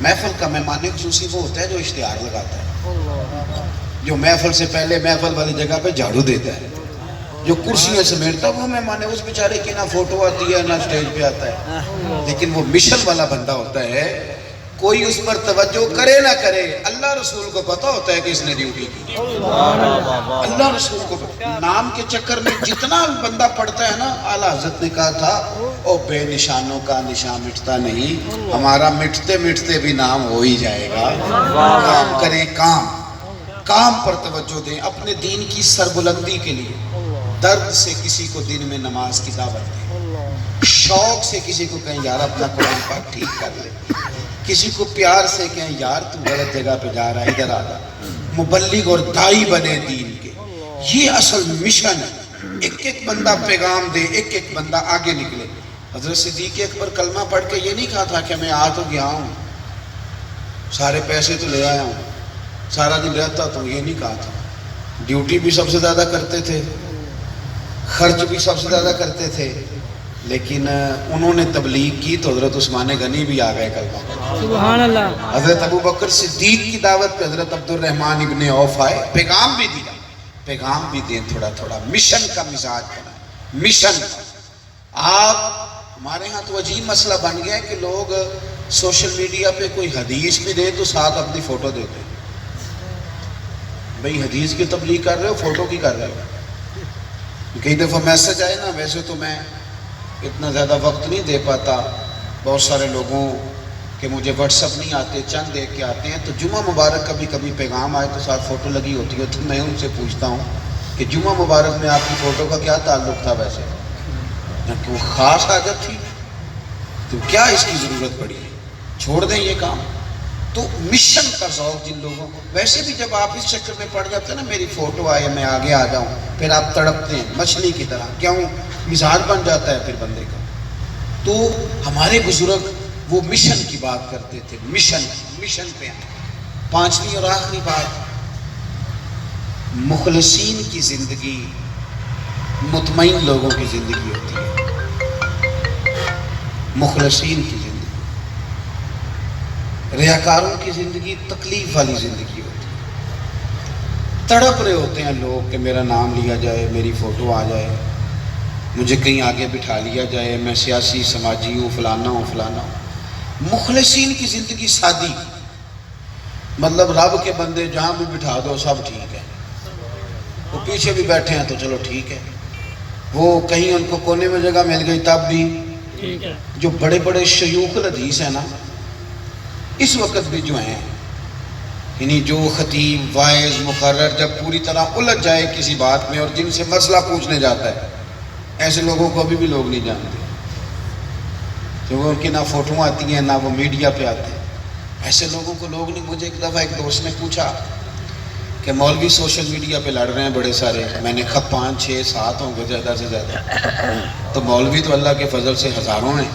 محفل کا مہمان خصوصی وہ ہوتا ہے جو اشتہار لگاتا ہے، جو محفل سے پہلے محفل والی جگہ پہ جھاڑو دیتا ہے، جو کرسیاں سمیٹتا ہے. وہ مہمان ہے، اس بیچارے کی نہ فوٹو آتی ہے نہ اسٹیج پہ آتا ہے. لیکن وہ مشن والا بندہ ہوتا ہے، کوئی اس پر توجہ کرے نہ کرے، اللہ رسول کو پتا ہوتا ہے کہ اس نے ڈیوٹی کی. اللہ رسول کو نام کے چکر میں جتنا بندہ پڑھتا ہے نا، اعلیٰ حضرت نے کہا تھا او بے نشانوں کا نشان مٹتا نہیں، ہمارا مٹتے مٹتے بھی نام ہو ہی جائے گا. کام کریں کام، کام پر توجہ دیں. اپنے دین کی سربلندی کے لیے درد سے کسی کو دن میں نماز کی دعوت دیں. شوق سے کسی کو کہیں یار اپنا قرآن پاک ٹھیک کر لے. کسی کو پیار سے کہیں یار تو غلط جگہ پہ جا رہا ہے، ادھر آ جا. مبلغ اور دائی بنے دین کے. یہ اصل مشن ہے. ایک ایک بندہ پیغام دے، ایک ایک بندہ آگے نکلے. حضرت صدیق اکبر کلمہ پڑھ کے یہ نہیں کہا تھا کہ میں آ تو گیا ہوں، سارے پیسے تو لے آیا ہوں، سارا دن رہتا تو، یہ نہیں کہا تھا. ڈیوٹی بھی سب سے زیادہ کرتے تھے، خرچ بھی سب سے زیادہ کرتے تھے، لیکن انہوں نے تبلیغ کی تو حضرت عثمان غنی بھی آ گئے کلمہ. سبحان اللہ. حضرت ابو بکر صدیق کی دعوت پہ حضرت عبد الرحمن ابن عوف آئے، پیغام بھی دیا. پیغام بھی دیں تھوڑا تھوڑا. مشن کا مزاج بنائیں. مشن. آپ ہمارے ہاں تو عجیب مسئلہ بن گیا ہے کہ لوگ سوشل میڈیا پہ کوئی حدیث بھی دے تو ساتھ اپنی فوٹو دیتے ہیں. بھئی حدیث کی تبلیغ کر رہے ہو فوٹو کی کر رہے ہو؟ کئی دفعہ میسج آئے نا، ویسے تو میں اتنا زیادہ وقت نہیں دے پاتا، بہت سارے لوگوں کہ مجھے واٹس اپ نہیں آتے، چند دیکھ کے آتے ہیں، تو جمعہ مبارک کبھی کبھی پیغام آئے تو ساتھ فوٹو لگی ہوتی ہے، تو میں ان سے پوچھتا ہوں کہ جمعہ مبارک میں آپ کی فوٹو کا کیا تعلق تھا ویسے؟ کہ وہ خاص حاجت تھی تو کیا اس کی ضرورت پڑی ہے؟ چھوڑ دیں یہ کام. تو مشن کا ذوق جن لوگوں کو، ویسے بھی جب آپ اس چکر میں پڑ جاتے ہیں نا میری فوٹو آئے میں آگے آ جاؤں، پھر آپ تڑپتے ہیں مچھلی کی طرح، کیوں؟ مزاج بن جاتا ہے پھر بندے کا. تو ہمارے بزرگ وہ مشن کی بات کرتے تھے، مشن پہ. پانچویں اور آخری بات، مخلصین کی زندگی مطمئن لوگوں کی زندگی ہوتی ہے. مخلصین کی زندگی، ریاکاروں کی زندگی تکلیف والی زندگی ہوتی ہے. تڑپ رہے ہوتے ہیں لوگ کہ میرا نام لیا جائے، میری فوٹو آ جائے، مجھے کہیں آگے بٹھا لیا جائے، میں سیاسی سماجی ہوں، فلانا ہوں فلانا ہوں. مخلصین کی زندگی سادی، مطلب رب کے بندے جہاں بھی بٹھا دو سب ٹھیک ہے. وہ پیچھے بھی بیٹھے ہیں تو چلو ٹھیک ہے، وہ کہیں ان کو کونے میں جگہ مل گئی تب بھی ٹھیک ہے. جو بڑے بڑے شیوخ الحدیث ہیں نا اس وقت بھی جو ہیں، یعنی جو خطیب واعظ مقرر جب پوری طرح الجھ جائے کسی بات میں اور جن سے مسئلہ پوچھنے جاتا ہے، ایسے لوگوں کو ابھی بھی لوگ نہیں جانتے، کیونکہ ان کی نہ فوٹو آتی ہیں نہ وہ میڈیا پہ آتے ہیں. ایسے لوگوں کو لوگ نہیں. مجھے ایک دفعہ ایک دوست نے پوچھا کہ مولوی سوشل میڈیا پہ لڑ رہے ہیں بڑے سارے، میں نے کہا 5 6 7 ہوں گے زیادہ سے زیادہ. تو مولوی تو اللہ کے فضل سے ہزاروں ہیں،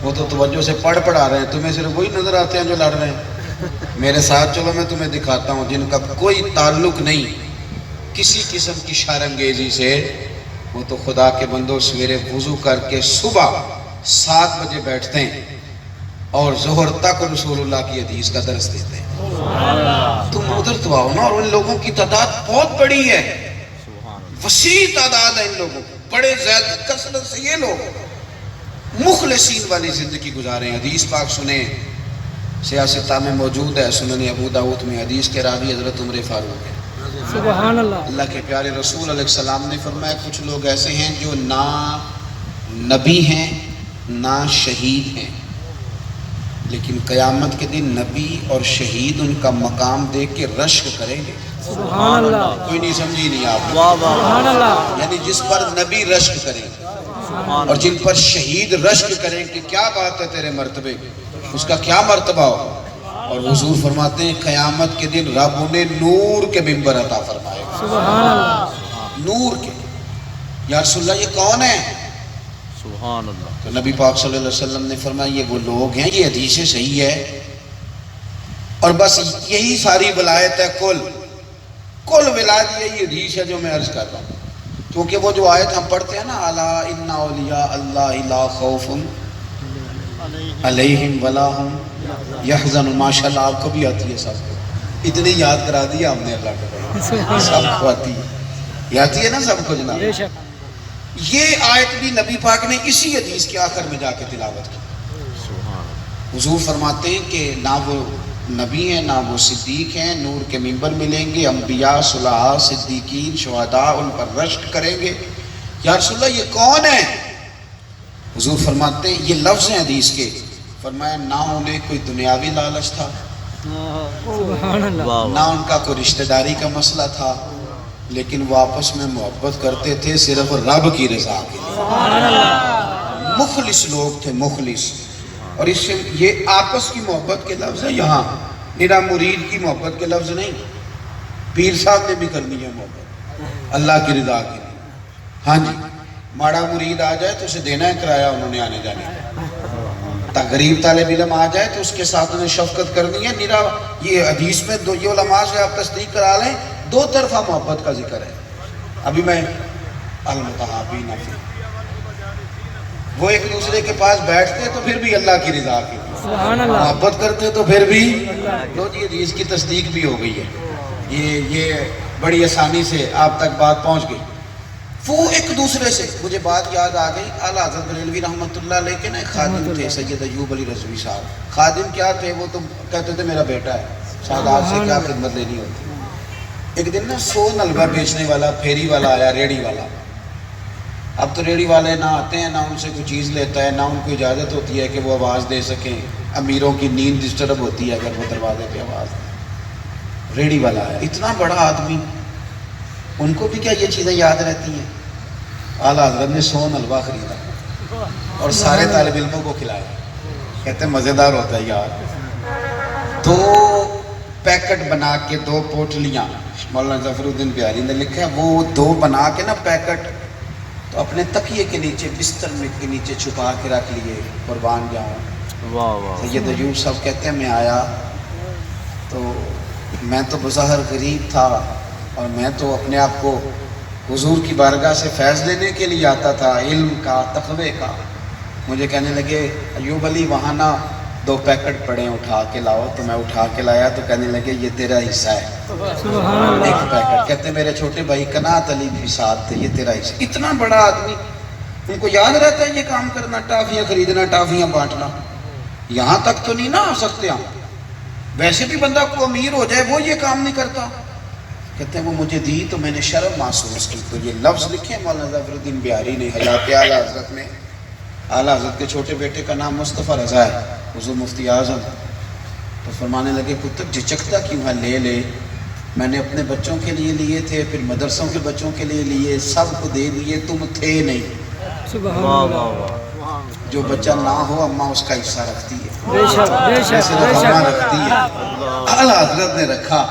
وہ تو توجہ سے پڑھا رہے ہیں، تمہیں صرف وہی نظر آتے ہیں جو لڑ رہے ہیں. میرے ساتھ چلو میں تمہیں دکھاتا ہوں جن کا کوئی تعلق نہیں کسی قسم کی شرانگیزی سے. وہ تو خدا کے بندوں سویرے وضو کر کے صبح 7 بجے بیٹھتے ہیں اور ظہر تک رسول اللہ کی حدیث کا درس دیتے ہیں. تم ادھر تو آؤ نا. اور ان لوگوں کی تعداد بہت بڑی ہے، وسیع تعداد ہے ان لوگوں کی، بڑے زیادہ کثرت سے یہ لوگ مخلصین والی زندگی گزارے ہیں. حدیث پاک سنیں، سیاستہ میں موجود ہے، سنن ابو داؤد میں حدیث کے راوی حضرت عمر فاروق ہے. سبحان اللہ. اللہ کے پیارے رسول علیہ السلام نے فرمایا کچھ لوگ ایسے ہیں جو نہ نبی ہیں نہ شہید ہیں، لیکن قیامت کے دن نبی اور شہید ان کا مقام دیکھ کے رشک کریں گے. سبحان اللہ. کوئی نہیں سمجھی نہیں آپ؟ سبحان اللہ. یعنی جس پر نبی رشک کریں اور جن پر شہید رشک کریں کہ کیا بات ہے تیرے مرتبے، اس کا کیا مرتبہ ہو. اور حضور فرماتے ہیں قیامت کے دن رب انہیں نور کے ممبر عطا فرمائے گا. سبحان اللہ. نور کے. یا رسول اللہ یہ کون ہے؟ سبحان اللہ. تو نبی پاک صلی اللہ علیہ وسلم نے فرمایا یہ وہ لوگ ہیں، یہ حدیث صحیح ہے اور بس یہی ساری ولایت ہے، کل ولایت یہی حدیث ہے جو میں عرض کر رہا ہوں. کیونکہ وہ جو آیت ہم پڑھتے ہیں نا الا ان اولیاء اللہ لا خوف علیہم ولا ہم یحزنون، ماشاءاللہ آپ کو بھی آتی ہے، سب کو اتنی یاد کرا دیا ہم نے اللہ کے، سب کو آتی ہے، یہ آتی ہے نا سب کو جناب. بے شک. یہ آیت بھی نبی پاک نے اسی حدیث کے آخر میں جا کے تلاوت کی. حضور فرماتے ہیں کہ نہ وہ نبی ہیں نہ وہ صدیق ہیں، نور کے ممبر ملیں گے، انبیاء صلحاء صدیقین شہداء ان پر رشک کریں گے. یا رسول اللہ یہ کون ہے؟ حضور فرماتے ہیں یہ لفظ ہیں حدیث کے، فرمایا نہ انہیں کوئی دنیاوی لالچ تھا، سبحان اللہ. نہ ان کا کوئی رشتہ داری کا مسئلہ تھا، لیکن وہ آپس میں محبت کرتے تھے صرف رب کی رضا کے لیے. مخلص لوگ تھے، مخلص. اور اس سے یہ آپس کی محبت کے لفظ ہے یہاں، میرا مرید کی محبت کے لفظ نہیں. پیر صاحب نے بھی کرنی ہے محبت اللہ کی رضا کے لیے. ہاں جی، ماڑا مرید آ جائے تو اسے دینا ہے کرایہ انہوں نے آنے جانے کا. غریب طالب علم آ جائے تو اس کے ساتھ انہیں شفقت کرنی ہے. میرا یہ حدیث میں یہ علماء سے آپ تصدیق کرا لیں، 2 طرفہ محبت کا ذکر ہے. ابھی میں المتحابین فی، وہ ایک دوسرے کے پاس بیٹھتے تو پھر بھی اللہ کی رضا کی سبحان اللہ. محبت کرتے تو پھر بھی لو جی حدیث کی تصدیق بھی ہو گئی ہے. یہ بڑی آسانی سے آپ تک بات پہنچ گئی. وہ ایک دوسرے سے، مجھے بات یاد آ گئی، اعلیٰ حضرت بریلوی رحمۃ اللہ علیہ کے نا ایک خادم تھے سید ایوب علی رضوی صاحب۔ خادم کیا تھے؟ وہ تو کہتے تھے میرا بیٹا ہے، سادات سے کیا خدمت لینی ہوتی۔ ایک دن نا سون حلوہ بیچنے والا پھیری والا آیا، ریڑھی والا۔ اب تو ریڑھی والے نہ آتے ہیں، نہ ان سے کوئی چیز لیتا ہے، نہ ان کو اجازت ہوتی ہے کہ وہ آواز دے سکیں، امیروں کی نیند ڈسٹرب ہوتی ہے اگر وہ دروازے پہ آواز دیں۔ ریڑھی والا ہے، اتنا بڑا آدمی، ان کو بھی کیا یہ چیزیں یاد رہتی ہیں؟ اعلیٰ حضرت نے سون حلوہ خریدا اور سارے طالب علموں کو کھلایا، کہتے ہیں مزیدار ہوتا ہے یار۔ 2 پیکٹ بنا کے 2 پوٹلیاں، مولانا ظفر الدین بیاری نے لکھا ہے، وہ 2 بنا کے نا پیکٹ تو اپنے تکیے کے نیچے بستر میں کے نیچے چھپا کے رکھ لیے، قربان جاؤں۔ واہ واہ سید ایوب صاحب کہتے ہیں میں آیا تو میں تو بظاہر غریب تھا اور میں تو اپنے آپ کو حضور کی بارگاہ سے فیض لینے کے لیے آتا تھا، علم کا، تقوی کا۔ مجھے کہنے لگے ایوب علی وہاں نا 2 پیکٹ پڑے ہیں، اٹھا کے لاؤ، تو میں اٹھا کے لایا تو کہنے لگے یہ تیرا حصہ ہے، سبحان اللہ، 1 پیکٹ۔ کہتے ہیں میرے چھوٹے بھائی قناعت علی بھی ساتھ تھے، یہ تیرا حصہ۔ اتنا بڑا آدمی، ان کو یاد رہتا ہے یہ کام کرنا، ٹافیاں خریدنا، ٹافیاں بانٹنا۔ یہاں تک تو نہیں نا آ سکتے ہم، ویسے بھی بندہ کو امیر ہو جائے وہ یہ کام نہیں کرتا۔ کہتے ہیں وہ مجھے دی تو میں نے شرم محسوس کی، تو یہ لفظ لکھے مولانا ظفر الدین بیاری نے حیات اعلیٰ حضرت میں۔ اعلیٰ حضرت کے چھوٹے بیٹے کا نام مصطفیٰ رضا ہے، حضور مفتی اعظم، تو فرمانے لگے پتر جھجکتا کیوں ہے، لے لے، میں نے اپنے بچوں کے لیے لیے تھے، پھر مدرسوں کے بچوں کے لیے لیے، سب کو دے دیے، تم تھے نہیں۔ سبحان واہ اللہ، واہ واہ جو بچہ نہ ہو اماں اس کا حصہ رکھتی ہے، بے شک بے شک صرف بے اماں شک، رکھتی ہے۔ اعلیٰ حضرت نے رکھا،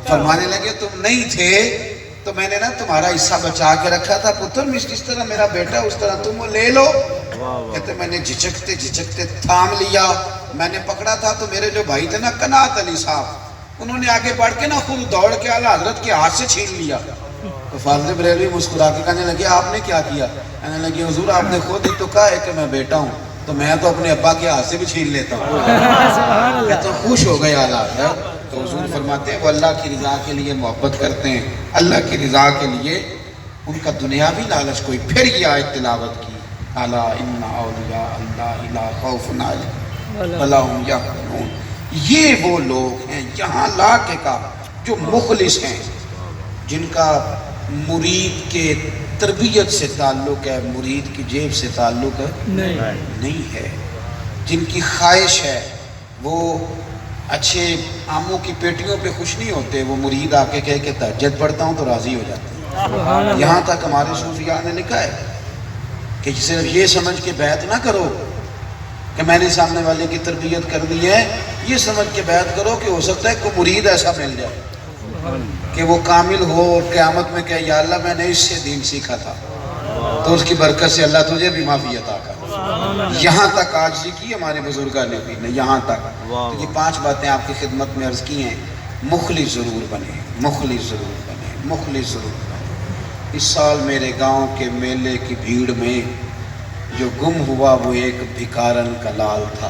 فرمانے لگے تم نہیں تھے تو میں نے نا تمہارا حصہ بچا کے رکھا تھا، پتر جس طرح میرا بیٹا اس طرح تم وہ لے لو۔ کہتے میں نے جھجکتے جھجکتے تھام لیا، میں نے پکڑا تھا تو میرے جو بھائی تھے نا قناعت علی صاحب، انہوں نے آگے بڑھ کے نا خود دوڑ کے اعلیٰ حضرت کے ہاتھ سے چھین لیا۔ تو فاضل بریلوی مسکرا کے کہنے لگے آپ نے کیا کیا؟ کہنے لگے حضور آپ نے خود ہی تو کہا ہے کہ میں بیٹا ہوں، تو میں تو اپنے ابا کے ہاتھ سے بھی چھین لیتا ہوں۔ سبحان اللہ، کہتے خوش ہو گئے اعلیٰ حضرت۔ تو حضور فرماتے ہیں وہ اللہ کی رضا کے لیے محبت کرتے ہیں، اللہ کی رضا کے لیے ان کا دنیاوی لالچ کوئی۔ پھر یہ آیت تلاوت کی، الا ان اولیاء اللہ لا خوف علیہم ولا هم یحزنون۔ یہ وہ لوگ ہیں، یہاں لا کے کا جو مخلص ہیں، جن کا مرید کے تربیت سے تعلق ہے، مرید کی جیب سے تعلق نہیں ہے، جن کی خواہش ہے وہ اچھے آموں کی پیٹیوں پہ خوش نہیں ہوتے، وہ مرید آ کے کہے کہ تہجد پڑھتا ہوں تو راضی ہو جاتے ہیں۔ یہاں تک ہمارے صوفیاء نے لکھا ہے کہ صرف یہ سمجھ کے بیعت نہ کرو کہ میں نے سامنے والے کی تربیت کر دی ہے، یہ سمجھ کے بیعت کرو کہ ہو سکتا ہے کوئی مرید ایسا مل جائے کہ وہ کامل ہو اور قیامت میں کہے یا اللہ میں نے اس سے دین سیکھا تھا، تو اس کی برکت سے اللہ تجھے بھی معافی عطا کر۔ یہاں تک عاجزی کی ہمارے بزرگان نے، یہاں تک۔ تو یہ 5 باتیں آپ کی خدمت میں عرض کی ہیں۔ مخلص ضرور بنے، مخلص ضرور بنے، مخلص ضرور بنے۔ اس سال میرے گاؤں کے میلے کی بھیڑ میں جو گم ہوا وہ ایک بھکارن کا لال تھا،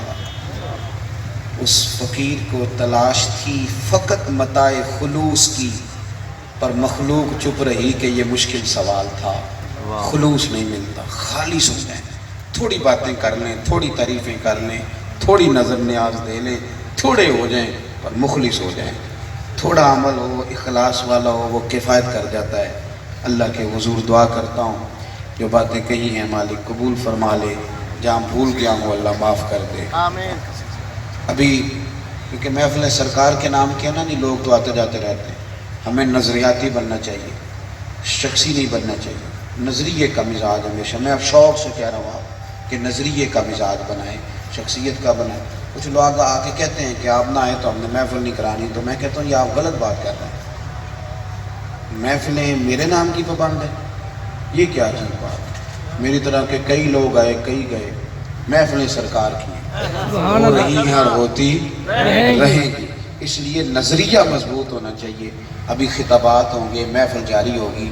اس فقیر کو تلاش تھی فقط متاع خلوص کی، پر مخلوق چپ رہی کہ یہ مشکل سوال تھا۔ خلوص نہیں ملتا، خالص ہو جائیں، تھوڑی باتیں کر لیں، تھوڑی تعریفیں کر لیں، تھوڑی نظر نیاز دے لیں، تھوڑے ہو جائیں پر مخلص ہو جائیں، تھوڑا عمل ہو، اخلاص والا ہو، وہ کفایت کر جاتا ہے۔ اللہ کے حضور دعا کرتا ہوں جو باتیں کہی ہیں مالک قبول فرما لے، جہاں بھول گیا ہوں اللہ معاف کر دے۔ ابھی کیونکہ محفل سرکار کے نام کیا نا، نہیں لوگ تو آتے جاتے رہتے ہیں، ہمیں نظریاتی بننا چاہیے، شخصی نہیں بننا چاہیے، نظریے کا مزاج ہمیشہ۔ میں اب شوق سے کہہ رہا ہوں آپ کہ نظریے کا مزاج بنائیں، شخصیت کا بنائیں۔ کچھ لوگ آ کے کہتے ہیں کہ آپ نہ آئے تو ہم نے محفل نہیں کرانی، تو میں کہتا ہوں یہ آپ غلط بات کر رہے ہیں، محفلیں میرے نام کی پابند ہیں، یہ کیا عجیب بات ہے؟ میری طرح کے کئی لوگ آئے، کئی گئے، محفلیں سرکار کی ہیں، ہو رہی ہیں اور ہوتی رہیں گی، اس لیے نظریہ مضبوط ہونا چاہیے۔ ابھی خطابات ہوں گے، محفل جاری ہوگی۔